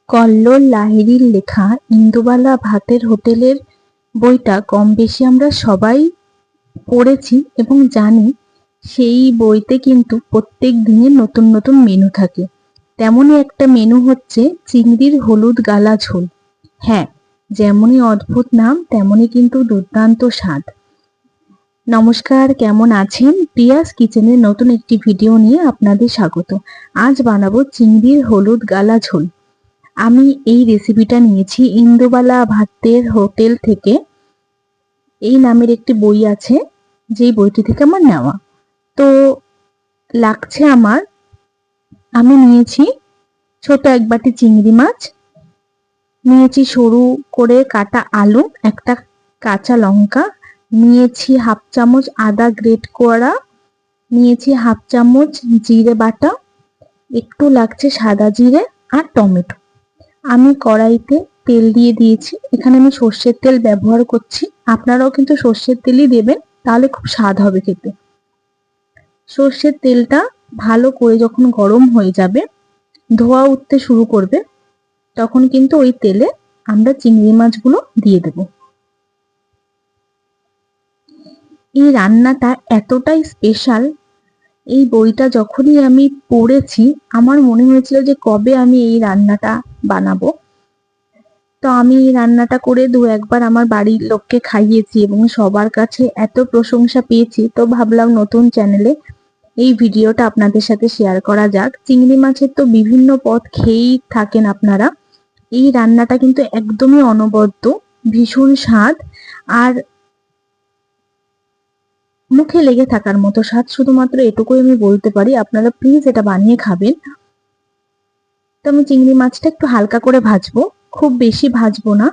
কল্লোল লাহিড়ীর লেখা ইন্দুবালা ভাতের হোটেলের বইটা কম বেশি আমরা সবাই পড়েছি এবং জানি। সেই বইতে কিন্তু প্রত্যেক দিনের নতুন নতুন মেনু থাকে। তেমনই একটা মেনু হচ্ছে চিংড়ির হলুদ গালা ঝোল। হ্যাঁ, যেমনই অদ্ভুত নাম তেমনই কিন্তু দুর্দান্ত স্বাদ। নমস্কার, কেমন আছেন? প্রিয়াস কিচেনের নতুন একটি ভিডিও নিয়ে আপনাদের স্বাগত। আজ বানাবো চিংড়ির হলুদ গালা ঝোল। আমি এই রেসিপিটা নিয়েছি ইন্দুবালা ভাতের হোটেল থেকে। এই নামের একটি বই আছে, যেই বইটি থেকে আমার নেওয়া। তো লাগছে আমি নিয়েছি ছোট এক বাটি চিংড়ি মাছ, নিয়েছি সরু করে কাটা আলু, একটা কাঁচা লঙ্কা, নিয়েছি হাফ চামচ আদা গ্রেট করা, নিয়েছি হাফ চামচ জিরে বাটা, একটু লাগছে সাদা জিরে আর টমেটো। আমি কড়াইতে তেল দিয়ে দিয়েছি। এখানে আমি সর্ষের তেল ব্যবহার করছি, আপনারাও কিন্তু সর্ষের তেলই দেবেন, তাহলে খুব স্বাদ হবে খেতে। সর্ষের তেলটা ভালো করে যখন গরম হয়ে যাবে, ধোঁয়া উঠতে শুরু করবে, তখন কিন্তু ওই তেলে আমরা চিংড়ি মাছগুলো দিয়ে দেব। এই রান্নাটা এতটাই স্পেশাল, এই বইটা যখনই আমি পড়েছি আমার মনে হয়েছিল যে কবে আমি এই রান্নাটা বানাবো। তো আমি এই রান্নাটা করে দু একবার আমার বাড়ির লোককে খাইয়েছি এবং সবার কাছে এত প্রশংসা পেয়েছি, তো ভাবলাম নতুন চ্যানেলে এই ভিডিওটা আপনাদের সাথে শেয়ার করা যাক। চিংড়ি মাছের তো বিভিন্ন পদ খেয়েই থাকেন আপনারা, এই রান্নাটা কিন্তু একদমই অনবদ্য, ভীষণ স্বাদ আর মুখে লেগে থাকার মতো স্বাদ। শুধুমাত্র এটুকুই আমি বলতে পারি, আপনারা প্লিজ এটা বানিয়ে খাবেন। তো আমি চিংড়ি মাছটা একটু হালকা করে ভাজবো, খুব বেশি ভাজবো না,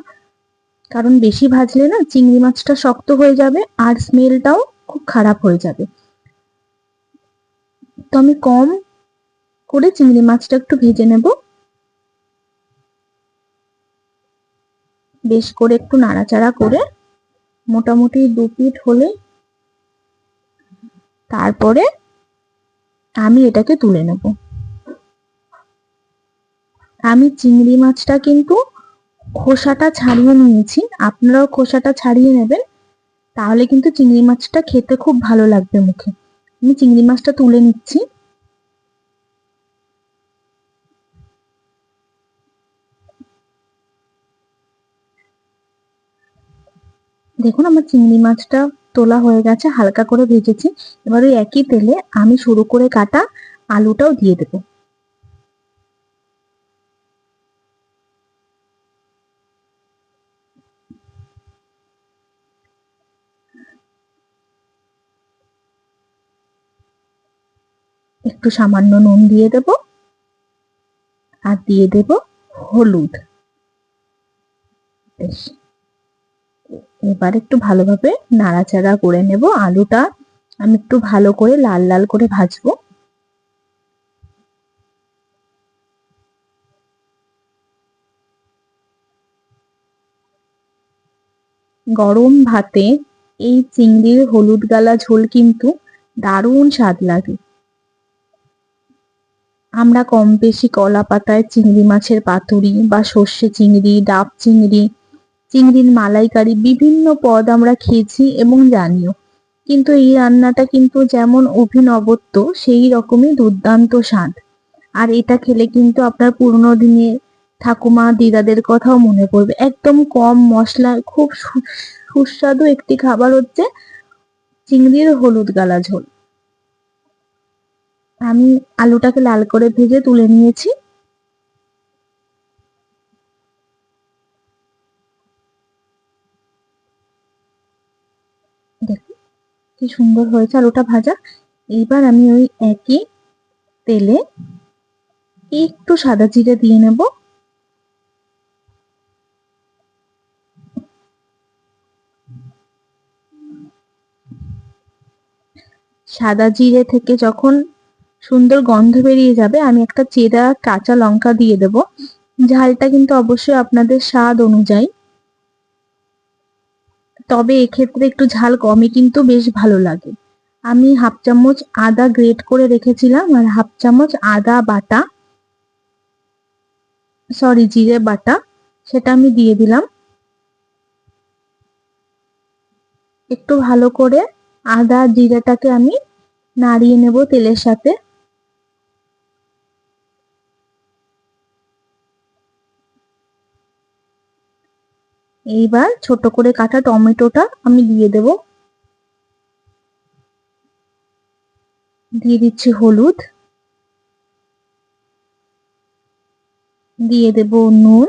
কারণ বেশি ভাজলে না চিংড়ি মাছটা শক্ত হয়ে যাবে আর স্মেলটাও খুব খারাপ হয়ে যাবে। তো আমি কম করে চিংড়ি মাছটা একটু ভেজে নেব। বেশ করে একটু নাড়াচাড়া করে মোটামুটি 2 পিঠ হলে তারপরে আমি এটাকে তুলে নেব। আমি চিংড়ি মাছটা কিন্তু খোসাটা ছাড়িয়ে নিয়েছি, আপনারাও খোসাটা ছাড়িয়ে নেবেন, তাহলে কিন্তু চিংড়ি মাছটা খেতে খুব ভালো লাগবে মুখে। আমি চিংড়ি মাছটা তুলে নিচ্ছি। দেখুন আমার চিংড়ি মাছটা তোলা হয়ে গেছে, হালকা করে ভেজেছি। এবার ওই একই তেলে আমি সরু করে কাটা আলুটাও দিয়ে দেব। একটু সামান্য নুন দিয়ে দেব আর দিয়ে দেব হলুদ। বেশ, এবার একটু ভালোভাবে নাড়াচাড়া করে নেব। আলুটা আমি একটু ভালো করে লাল লাল করে ভাজবো। গরম ভাতে এই চিংড়ির হলুদ গালা ঝোল কিন্তু দারুণ স্বাদ লাগে। আমরা কম বেশি কলা পাতায় চিংড়ি মাছের পাতুরি বা সর্ষে চিংড়ি, ডাব চিংড়ি, চিংড়ির মালাইকারি বিভিন্ন পদ আমরা খেয়েছি এবং জানিও, কিন্তু এই রান্নাটা কিন্তু যেমন অভিনবত্ব সেই রকমই দুর্দান্ত স্বাদ। আর এটা খেলে কিন্তু আপনার পুরনো দিনের ঠাকুমা দিদাদের কথাও মনে পড়বে। একদম কম মশলায় খুব সুস্বাদু একটি খাবার হচ্ছে চিংড়ির হলুদ গালা ঝোল। আমি আলুটাকে লাল করে ভেজে তুলে নিয়েছি। দেখুন কি সুন্দর হয়েছে আলুটা ভাজা। এইবার আমি ওই একই তেলে একটু সাদা জিরে দিয়ে নেব। সাদা জিরে থেকে যখন সুন্দর গন্ধ বেরিয়ে যাবে, আমি একটা চেরা কাঁচা লঙ্কা দিয়ে দেব। ঝালটা কিন্তু অবশ্যই আপনাদের স্বাদ অনুযায়ী, তবে এক্ষেত্রে একটু ঝাল কমই কিন্তু বেশ ভালো লাগে। আমি হাফ চামচ আদা গ্রেট করে রেখেছিলাম আর হাফ চামচ আদা বাটা সরি জিরে বাটা, সেটা আমি দিয়ে দিলাম। একটু ভালো করে আদা জিরেটাকে আমি নাড়িয়ে নেব তেলের সাথে। এইবার ছোট করে কাটা টমেটোটা আমি দিয়ে দেব। দিয়ে দিচ্ছি হলুদ, দিয়ে দেব নুন,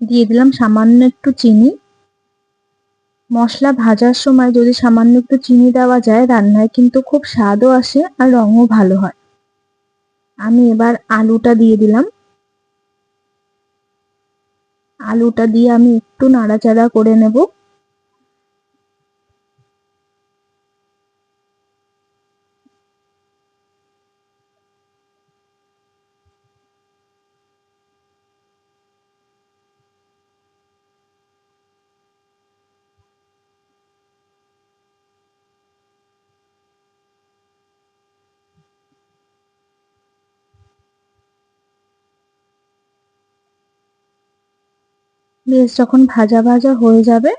দিয়ে দিলাম সামান্য একটু চিনি। মশলা ভাজার সময় যদি সামান্য একটু চিনি দেওয়া যায়, রান্নায় কিন্তু খুব স্বাদও আসে আর রঙও ভালো হয়। আমি এবার আলুটা দিয়ে দিলাম। আলুটা দিয়ে আমি একটু নাড়াচাড়া করে নেব। বেশ যখন ভাজা ভাজা হয়ে যাবে,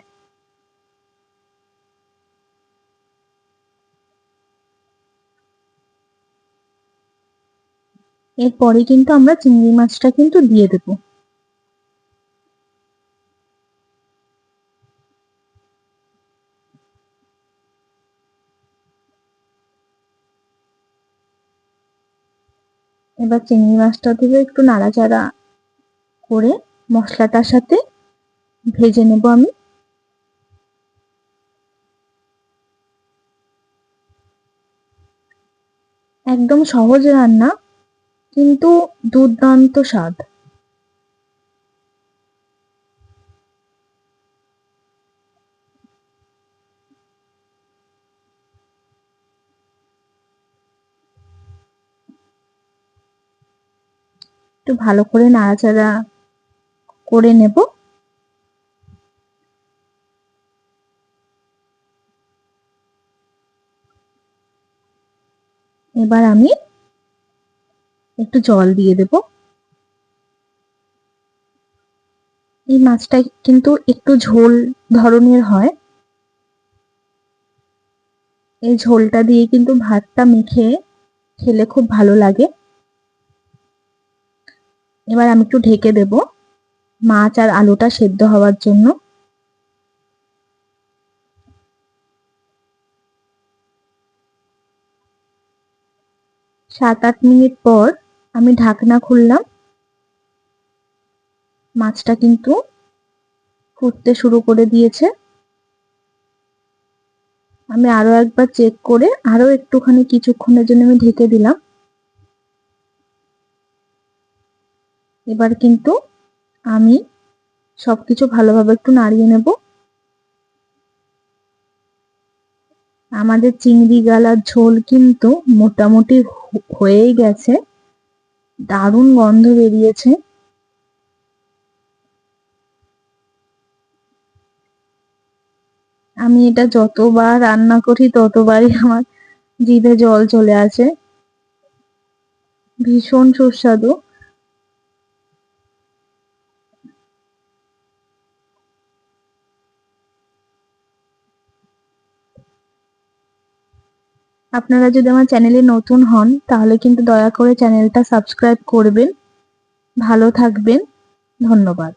এরপরে কিন্তু আমরা চিংড়ি মাছটা কিন্তু দিয়ে দেব। এবার চিংড়ি মাছটা দিয়ে একটু নাড়াচাড়া করে মশলাটার সাথে ভেজে নেব আমি। একদম সহজ রান্না, কিন্তু দুর্দান্ত স্বাদ। একটু ভালো করে নাড়াচাড়া করে নেব। এবার আমি একটু জল দিয়ে দেব। এই মাছটা কিন্তু একটু ঝোল ধরনের হয়। এই ঝোলটা দিয়ে কিন্তু ভাতটা মেখে খেলে খুব ভালো লাগে। এবার আমি একটু ঢেকে দেব মাছ আর আলুটা সেদ্ধ হওয়ার জন্য। 7-8 মিনিট পর আমি ঢাকনা খুললাম। মাছটা কিন্তু ফুটতে শুরু করে দিয়েছে। আমি আরো একবার চেক করে আরো একটুখানি কিছুক্ষণের জন্য আমি ঢেকে দিলাম। এবার কিন্তু আমি সবকিছু ভালোভাবে একটু নাড়িয়ে নেব। আমাদের চিংড়ি গালার ঝোল কিন্তু মোটামুটি হয়েই গেছে। দারুণ গন্ধ বেরিয়েছে। আমি এটা যতবার রান্না করি ততবারই আমার জিভে জল চলে আসে। ভীষণ সুস্বাদু। আপনারা যদি আমার চ্যানেলে নতুন হন তাহলে কিন্তু দয়া করে চ্যানেলটা সাবস্ক্রাইব করবেন। ভালো থাকবেন। ধন্যবাদ।